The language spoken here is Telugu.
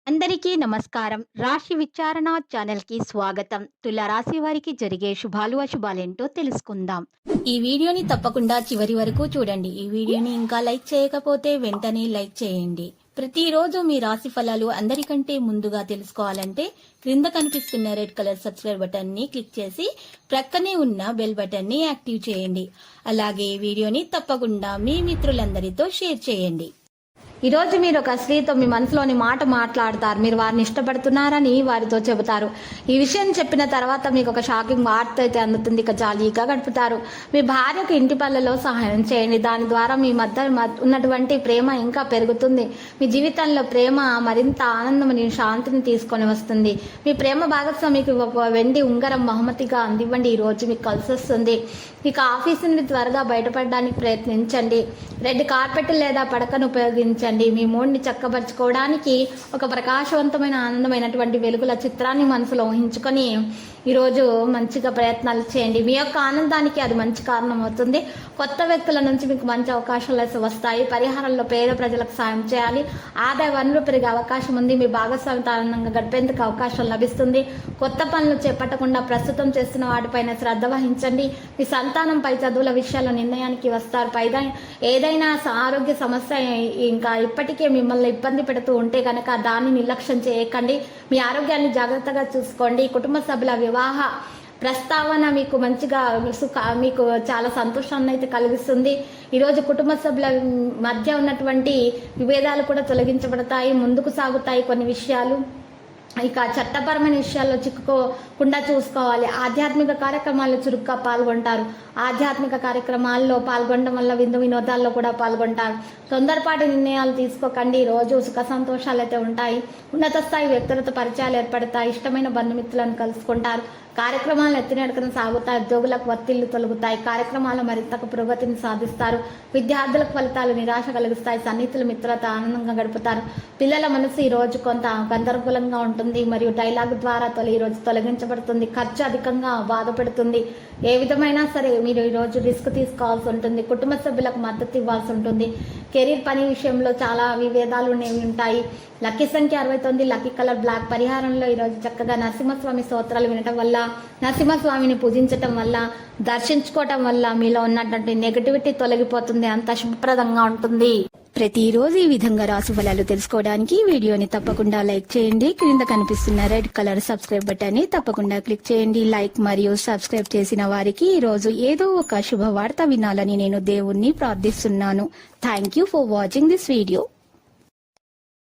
అందరికీ నమస్కారం. రాశి విచారణ ఛానల్‌కి స్వాగతం. తుల రాశి వారికి జరిగే శుభాలు, అశుభాలేంటో తెలుసుకుందాం. ఈ వీడియోని తప్పకుండా చివరి వరకు చూడండి. ఈ వీడియోని ఇంకా లైక్ చేయకపోతే వెంటనే లైక్ చేయండి. ప్రతిరోజు మీ రాశి ఫలాలు అందరికంటే ముందుగా తెలుసుకోవాలంటే క్రింద కనిపిస్తున్న రెడ్ కలర్ సబ్స్క్రైబ్ బటన్ ని క్లిక్ చేసి ప్రక్కనే ఉన్న బెల్ బటన్ ని యాక్టివ్ చేయండి. అలాగే వీడియోని తప్పకుండా మీ మిత్రులందరితో షేర్ చేయండి. ఈ రోజు మీరు ఒక స్త్రీతో మీ మనసులోని మాట మాట్లాడతారు. మీరు వారిని ఇష్టపడుతున్నారని వారితో చెబుతారు. ఈ విషయం చెప్పిన తర్వాత మీకు ఒక షాకింగ్ వార్త అయితే అందుతుంది. ఇక జాలీగా గడుపుతారు. మీ భార్యకు ఇంటి పనులలో సహాయం చేయండి. దాని ద్వారా మీ మధ్య ఉన్నటువంటి ప్రేమ ఇంకా పెరుగుతుంది. మీ జీవితంలో ప్రేమ మరింత ఆనందం, శాంతిని తీసుకొని వస్తుంది. మీ ప్రేమ భాగస్వామికి ఒక వెండి ఉంగరం బహుమతిగా అందివ్వండి. ఈ రోజు మీకు కలిసి వస్తుంది. ఇక ఆఫీసు నుండి త్వరగా బయటపడడానికి ప్రయత్నించండి. రెడ్ కార్పెట్ లేదా పడకను ఉపయోగించండి. మీ మూడ్ని చక్కబరుచుకోవడానికి ఒక ప్రకాశవంతమైన ఆనందమైనటువంటి వెలుగుల చిత్రాన్ని మనసులో ఊహించుకొని ఈరోజు మంచిగా ప్రయత్నాలు చేయండి. మీ యొక్క ఆనందానికి అది మంచి కారణం అవుతుంది. కొత్త వ్యక్తుల నుంచి మీకు మంచి అవకాశాలు వస్తాయి. పరిహారంలో పేద ప్రజలకు సాయం చేయాలి. ఆదాయ వనరులు పెరిగే అవకాశం ఉంది. మీ భాగస్వామితో ఆనందంగా గడిపేందుకు అవకాశం లభిస్తుంది. కొత్త పనులు చేపట్టకుండా ప్రస్తుతం చేస్తున్న వాటిపైన శ్రద్ధ వహించండి. మీ సంతానంపై చదువుల విషయాల్లో నిర్ణయానికి వస్తారు. ఏదైనా ఆరోగ్య సమస్య ఇంకా ఇప్పటికే మిమ్మల్ని ఇబ్బంది పెడుతూ ఉంటే కనుక దాన్ని నిర్లక్ష్యం చేయకండి. మీ ఆరోగ్యాన్ని జాగ్రత్తగా చూసుకోండి. కుటుంబ సభ్యుల వివాహ ప్రస్తావన మీకు మంచిగా మీకు చాలా సంతోషాన్ని అయితే కలిగిస్తుంది. ఈరోజు కుటుంబ సభ్యుల మధ్య ఉన్నటువంటి విభేదాలు కూడా తొలగించబడతాయి, ముందుకు సాగుతాయి కొన్ని విషయాలు. ఇక చట్టపరమైన విషయాల్లో చిక్కుకోకుండా చూసుకోవాలి. ఆధ్యాత్మిక కార్యక్రమాల్లో చురుగ్గా పాల్గొంటారు. ఆధ్యాత్మిక కార్యక్రమాల్లో పాల్గొనడం వల్ల విందు వినోదాల్లో కూడా పాల్గొంటారు. తొందరపాటి నిర్ణయాలు తీసుకోకండి. రోజు సుఖ సంతోషాలు అయితే ఉంటాయి. ఉన్నత స్థాయి వ్యక్తులతో పరిచయాలు ఏర్పడతాయి. ఇష్టమైన బంధుమిత్రులను కలుసుకుంటారు. కార్యక్రమాలు ఎత్తినడకన సాగుతాయి. ఉద్యోగులకు ఒత్తిళ్లు తొలగుతాయి. కార్యక్రమాలు మరింతకు పురోగతిని సాధిస్తారు. విద్యార్థులకు ఫలితాలు నిరాశ కలిగిస్తాయి. సన్నిహితుల మిత్రులతో ఆనందంగా గడుపుతారు. పిల్లల మనసు ఈ రోజు కొంత గందరగోళంగా ఉంటుంది మరియు డైలాగ్ ద్వారా ఈ రోజు తొలగించబడుతుంది. ఖర్చు అధికంగా బాధపడుతుంది. ఏ విధమైనా సరే మీరు ఈరోజు రిస్క్ తీసుకోవాల్సి ఉంటుంది. కుటుంబ సభ్యులకు మద్దతు ఇవ్వాల్సి ఉంటుంది. కెరీర్ పని విషయంలో చాలా విభేదాలు ఉంటాయి. లక్కీ సంఖ్య 69, లక్కీ కలర్ బ్లాక్. పరిహారంలో ఈరోజు చక్కగా నరసింహస్వామి స్తోత్రాలు వినటం వల్ల, నరసింహస్వామిని పూజించటం వల్ల, దర్శించుకోవటం వల్ల మీలో ఉన్నటువంటి నెగటివిటీ తొలగిపోతుంది. అంత శుభప్రదంగా ఉంటుంది. ప్రతిరోజు ఈ విధంగా రాశి ఫలాలు తెలుసుకోవడానికి వీడియోని తప్పకుండా లైక్ చేయండి. క్రింద కనిపిస్తున్న రెడ్ కలర్ సబ్స్క్రైబ్ బటన్ ని తప్పకుండా క్లిక్ చేయండి. లైక్ మరియు సబ్స్క్రైబ్ చేసిన వారికి ఈ రోజు ఏదో ఒక శుభవార్త వినాలని నేను దేవుణ్ణి ప్రార్థిస్తున్నాను. Thank you for watching this video.